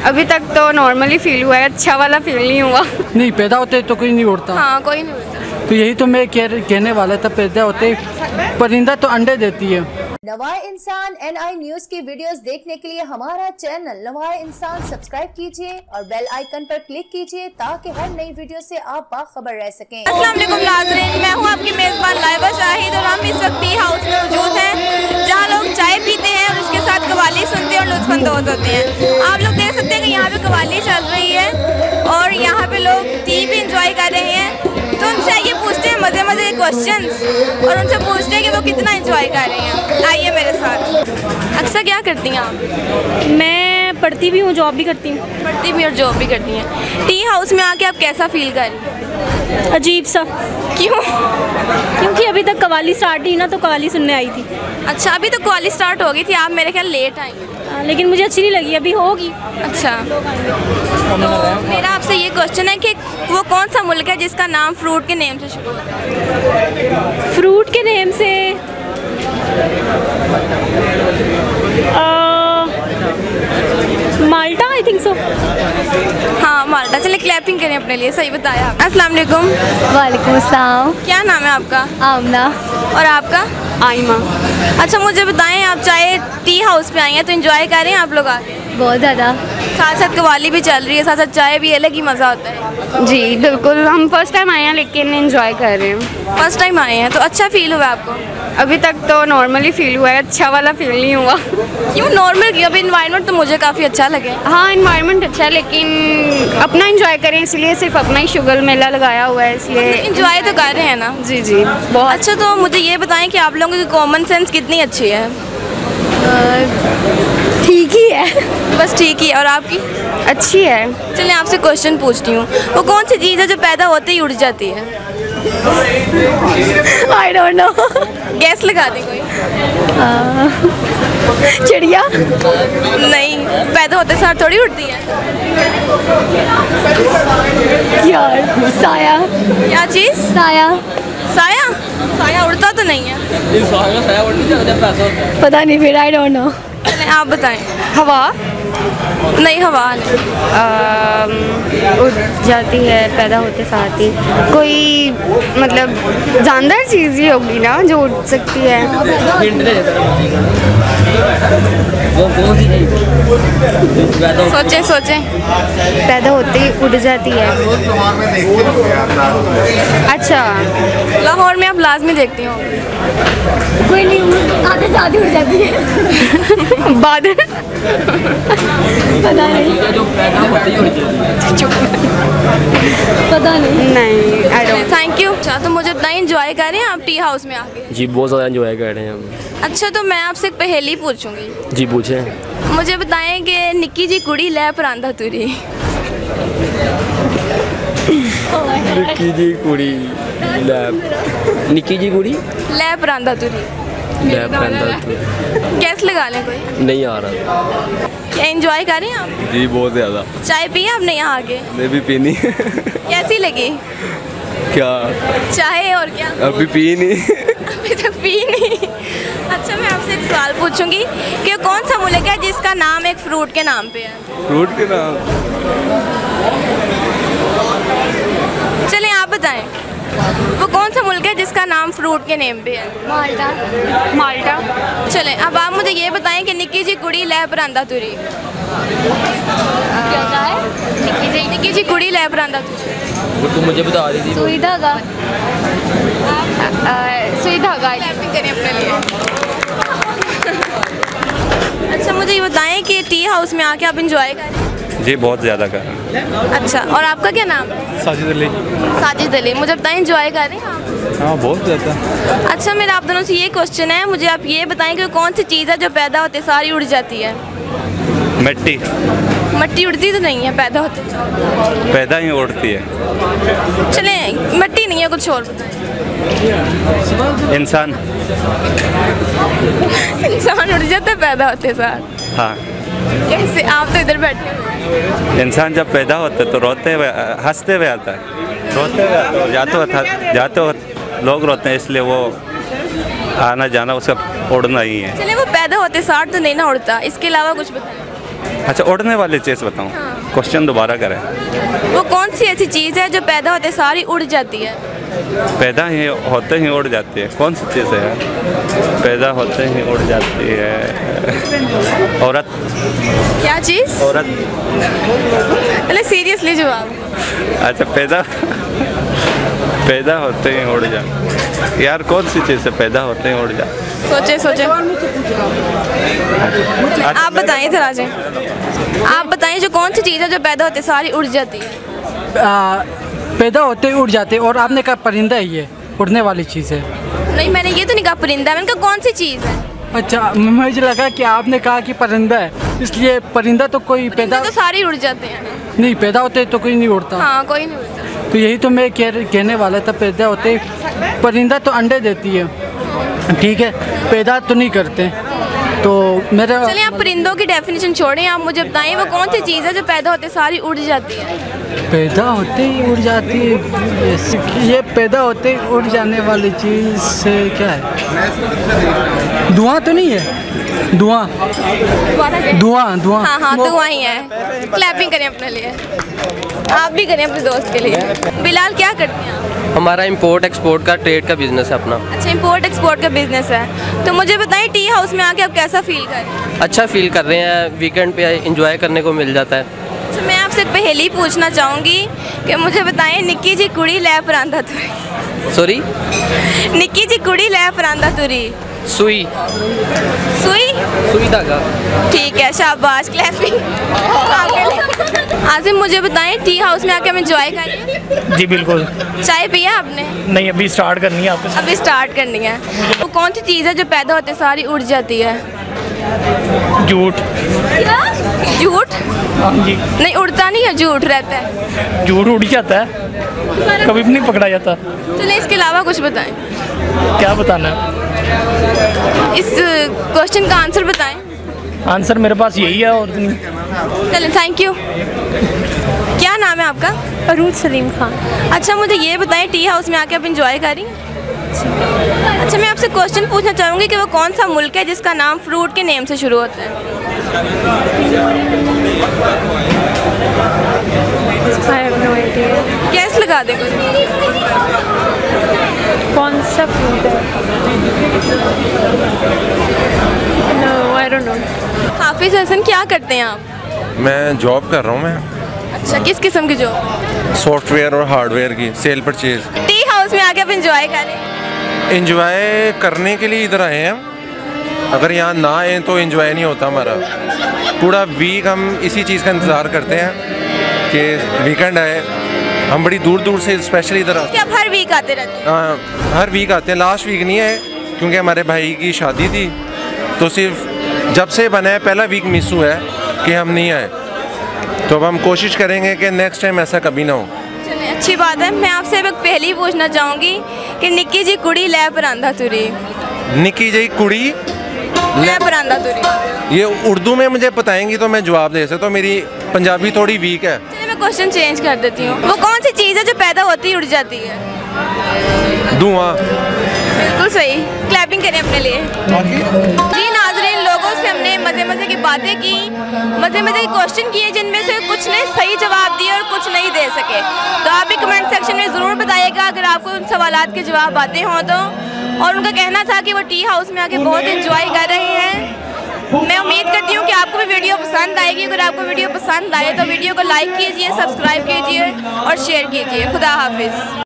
अभी तक तो नॉर्मली फील हुआ है, अच्छा वाला फील नहीं हुआ। नहीं, पैदा होते तो कोई नहीं उड़ता। हाँ, कोई नहीं उड़ता। तो यही तो मैं कहने वाला था, पैदा होते परिंदा तो अंडे देती है। नवाए इंसान NI न्यूज की वीडियोस देखने के लिए हमारा चैनल नवाए इंसान सब्सक्राइब कीजिए और बेल आइकन पर क्लिक कीजिए ताकि हर नई वीडियो से आप बाखबर रह सकें। अस्सलाम वालेकुम नाज़रीन, मैं हूं आपकी मेज़बान लाइबा शाहिद और हम इस वक्त टी हाउस में मौजूद हैं जहां लोग चाय पीते हैं और उसके साथ कव्वाली सुनते हैं और लुत्फ़अंदोज़ होते हैं। आप लोग देख सकते हैं कि यहाँ पे कव्वाली चल रही है और यहाँ पे लोग टी भी इंजॉय कर रहे हैं। तो उनसे आइए पूछते हैं मज़े के क्वेश्चंस और उनसे पूछते हैं कि वो कितना इंजॉय कर रहे हैं। आइए मेरे साथ। अक्सर क्या करती हैं आप? मैं पढ़ती भी हूँ, जॉब भी करती हूँ। पढ़ती भी और जॉब भी करती हैं। टी हाउस में आके आप कैसा फील कर रही हैं? अजीब सा। क्यों? क्योंकि अभी तक कव्वाली स्टार्ट ही ना, तो कव्वाली सुनने आई थी। अच्छा, अभी तो कव्वाली स्टार्ट हो गई थी, आप मेरे ख्याल लेट आई हैं। लेकिन मुझे अच्छी नहीं लगी, अभी होगी। अच्छा, तो मेरा आपसे ये क्वेश्चन है कि वो कौन सा मुल्क है जिसका नाम फ्रूट के नेम से शुरू होता है? फ्रूट के नेम से माल्टा, आई थिंक सो। हाँ, माल्टा। चलिए क्लैपिंग करें अपने लिए, सही बताया आप। अस्सलाम वालेकुम। वालेकुम अस्सलाम। क्या नाम है आपका? आमना। और आपका? आइमा। अच्छा, मुझे बताएं, आप चाहे टी हाउस पे आई हैं तो एंजॉय कर रहे हैं आप लोग आके? बहुत ज़्यादा। साथ साथ कव्वाली भी चल रही है, साथ साथ चाय भी, अलग ही मज़ा होता है। जी बिल्कुल, हम फर्स्ट टाइम आए हैं लेकिन एंजॉय कर रहे हैं। फर्स्ट टाइम आए हैं तो अच्छा फील हुआ आपको? अभी तक तो नॉर्मली फील हुआ है, अच्छा वाला फील नहीं हुआ। क्यों नॉर्मल? क्यों? अभी इन्वायरमेंट तो मुझे काफ़ी अच्छा लगे। हाँ, इन्वायरमेंट अच्छा है लेकिन अपना एंजॉय करें इसलिए सिर्फ अपना ही शुगर मेला लगाया हुआ है, इसलिए इंजॉय तो कर रहे हैं ना? जी जी बहुत अच्छा। तो मुझे ये बताएं कि आप लोगों की कॉमन सेंस कितनी अच्छी है? ठीक ही है, बस ठीक ही। और आपकी? अच्छी है। चलिए आपसे क्वेश्चन पूछती हूँ, वो कौन सी चीज़ है जो पैदा होते ही उड़ जाती है? आई डोंट नो। गैस लगा दी कोई? चिड़िया? नहीं, पैदा होते साथ थोड़ी उड़ती है। यार, साया। क्या चीज़? साया। साया? साया उड़ता तो नहीं है। पता नहीं फिर, आई डोंट नो। चलें आप बताएं। हवा? नहीं, हवा नहीं। उड़ जाती है पैदा होते साथ ही। कोई मतलब जानदार चीज़ ही होगी ना जो उड़ सकती है। सोचें सोचें। पैदा होते ही उड़ जाती है। अच्छा, लाहौर में आप लाजमी देखती हो। कोई नहीं, आते साथ ही उड़ जाती है। बादल? पता नहीं। पता नहीं। नहीं, आई डोंट। Thank you. अच्छा, तो मुझे बताएं, एंजॉय कर रहे हैं आप टी हाउस में आके? जी बहुत ज़्यादा एंजॉय कर रहे हैं हम। अच्छा, तो मैं आपसे एक पहेली पूछूंगी। जी पूछें। मुझे बताएं कि निक्की जी कुड़ी लै परांदा तुरी। निक्की जी कुड़ी लैब, निक्की जी कुड़ी लै परांदा तुरी। लैब तो गैस लगा लें कोई? नहीं आ रहा। क्या एंजॉय कर रहे हैं आप? जी बहुत ज़्यादा। चाय पी आपने यहाँ आके? मैं भी पीनी। कैसी लगी? क्या? चाय और क्या? अभी पी नहीं। अभी तक पी नहीं। अच्छा, मैं आपसे एक सवाल पूछूंगी कि कौन सा मुल्क है जिसका नाम एक फ्रूट के नाम पे है? फ्रूट के नाम? चलें आप बताएं, वो कौन सा मुल्क है जिसका नाम फ्रूट के नेम पे है? माल्टा। माल्टा। चलें अब आप मुझे ये बताएं कि निक्की जी कुड़ी लै परांदा तुरी। क्या होता है? निक्की जी कुड़ी लै परांदा तुरी। वो तो मुझे बता रही थी। सुई धागा। सुई धागा। क्लैपिंग करें अपने लिए। अच्छा, मुझे ये बताएं कि टी हाउस में आके आप इंजॉय कर रहे हैं? जी बहुत ज़्यादा कर रहे हैं। अच्छा, और आपका क्या नाम है? साजिद अली। साजिद अली। मुझे बताएं, इंजॉय कर रहे हैं आप? हाँ बहुत ज़्यादा। अच्छा, मेरा आप दोनों से ये क्वेश्चन है, मुझे आप ये बताएं कि कौन सी चीज़ है जो पैदा होते सारी उड़ जाती है? मिट्टी। मिट्टी उड़ती तो नहीं है पैदा होते? पैदा ही उड़ती है। चलें, मिट्टी नहीं है, कुछ और बताएं। इंसान। इंसान उड़ जाता है पैदा होते सार? हाँ। कैसे? आप तो इधर बैठे हुए। इंसान जब पैदा होता है तो रोते हुए हंसते हुए आता है, रोते हुए आता है, जाते हुए लोग रोते हैं, इसलिए वो आना जाना उसका उड़ना ही है। चलिए, वो पैदा होते सार तो नहीं ना उड़ता, इसके अलावा कुछ बताएं। अच्छा, उड़ने वाली चीज़ बताऊँ? क्वेश्चन दोबारा करें। वो कौन सी ऐसी चीज़ है जो पैदा होते सारी उड़ जाती है? पैदा ही होते ही उड़ जाती है, कौन सी चीज़ है? पैदा होते ही उड़ जाती है। औरत। क्या चीज़? औरत। पहले सीरियसली जवाब। अच्छा, पैदा होते ही उड़ जाती यार, कौन सी चीज़ है पैदा होते ही उड़ जाती? सोचे आप बताइए थोड़ा से, आप बताइए जो कौन सी चीज़ है जो पैदा होते सारी उड़ जाती है? पैदा होते ही उड़ जाते, और आपने कहा परिंदा है, ये उड़ने वाली चीज़ है। नहीं, मैंने ये तो नहीं कहा परिंदा, मैंने कहा कौन सी चीज़ है। अच्छा, मुझे लगा कि आपने कहा कि परिंदा है, इसलिए परिंदा तो कोई पैदा तो सारे उड़ जाते हैं। नहीं, पैदा होते तो कोई नहीं उड़ता। हाँ, कोई नहीं उड़ता। तो यही तो मैं कहने वाला था, पैदा होते परिंदा तो अंडे देती है, ठीक है, पैदा तो नहीं करते। तो मेरा चलिए, आप परिंदों की डेफिनेशन छोड़ें, आप मुझे बताएं वो कौन सी चीज़ है जो पैदा होते सारी उड़ जाती है? पैदा होते ही उड़ जाती है, ये पैदा होते ही उड़ जाने वाली चीज़ क्या है? धुआं तो नहीं है? धुआं। हाँ, धुआं ही है। क्लैपिंग करें अपने लिए, आप भी करें अपने दोस्त के लिए। बिलाल, क्या करते हैं आप? हमारा इंपोर्ट एक्सपोर्ट का ट्रेड का बिजनेस है अपना। अच्छा, इंपोर्ट एक्सपोर्ट का बिजनेस है। तो मुझे बताएं, टी हाउस में आके आप कैसा फील कर रहे हैं? अच्छा फील कर रहे हैं, वीकेंड पे एंजॉय करने को मिल जाता है। अच्छा, मैं आपसे एक पहेली पूछना चाहूँगी कि मुझे बताएं, निक्की जी कुड़ी लै परांदा तुरी। सॉरी? निक्की जी कुड़ी लै परांदा तुरी। सुई धागा। ठीक है, शाबाश, क्लैपिंग। आज़िम, मुझे बताएं, टी हाउस में आके हम एंजॉय करें? जी बिल्कुल। चाय पिया आपने? नहीं, अभी स्टार्ट करनी है आपको। अभी स्टार्ट करनी है। वो कौन सी चीज़ है जो पैदा होते सारी उड़ जाती है? झूठ। झूठ? हाँ जी। नहीं, उड़ता नहीं है, झूठ रहता है। झूठ उड़ जाता है, कभी भी नहीं पकड़ा जाता। चलिए, इसके अलावा कुछ बताएं। क्या बताना है? इस क्वेश्चन का आंसर बताएं। आंसर मेरे पास यही है और नहीं। चलिए, थैंक यू। क्या नाम है आपका? अरूज सलीम खान। अच्छा, मुझे ये बताएं, टी हाउस में आके आप इंजॉय करें? अच्छा, मैं आपसे क्वेश्चन पूछना चाहूँगी कि वो कौन सा मुल्क है जिसका नाम फ्रूट के नेम से शुरू होता है? गैस लगा दें कोई। कौन सा फ्रूट है? No, I don't know. Hafiz Hassan, क्या करते हैं आप? मैं जॉब कर रहा हूँ। मैं अच्छा, किस किस्म की जॉब? सॉफ्टवेयर और हार्डवेयर की सेल परचेज। टी हाउस में आके आप इंजॉय करें? एंजॉय करने के लिए इधर आए हैं। अगर यहाँ ना आए तो एंजॉय नहीं होता हमारा। पूरा वीक हम इसी चीज़ का इंतज़ार करते हैं कि वीकेंड आए। हम बड़ी दूर दूर से स्पेशली इधर आते हैं। आप हर वीक आते रहते हैं? हाँ, हर वीक आते हैं। लास्ट वीक नहीं आए क्योंकि हमारे भाई की शादी थी, तो सिर्फ जब से बना है पहला वीक मिस हुआ है कि हम नहीं आए। तो अब हम कोशिश करेंगे कि नेक्स्ट टाइम ऐसा कभी ना हो। चलिए, अच्छी बात है। मैं आपसे एक पहेली पूछना चाहूँगी कि निक्की जी कुड़ी लै परांदा तुरी। निक्की जी कुड़ी लै परांदा तुरी, ये उर्दू में मुझे बताएंगी तो मैं जवाब दे सकता हूँ। मेरी पंजाबी थोड़ी वीक है। चलिए, मैं क्वेश्चन चेंज कर देती हूँ। वो कौन सी चीज़ है जो पैदा होती ही उड़ जाती है? धुआं। बिल्कुल सही, क्लैपिंग करें अपने लिए। जी नाज़रीन, लोगों से हमने मज़े की बातें की, मज़े के क्वेश्चन किए, जिनमें से कुछ ने सही जवाब दिए और कुछ नहीं दे सके। तो आप भी कमेंट सेक्शन में ज़रूर बताइएगा अगर आपको उन सवालात के जवाब आते हों तो। और उनका कहना था कि वो टी हाउस में आके बहुत एंजॉय कर रहे हैं। मैं उम्मीद करती हूँ कि आपको भी वीडियो पसंद आएगी। अगर आपको वीडियो पसंद आए तो वीडियो को लाइक कीजिए, सब्सक्राइब कीजिए और शेयर कीजिए। खुदा हाफिज़।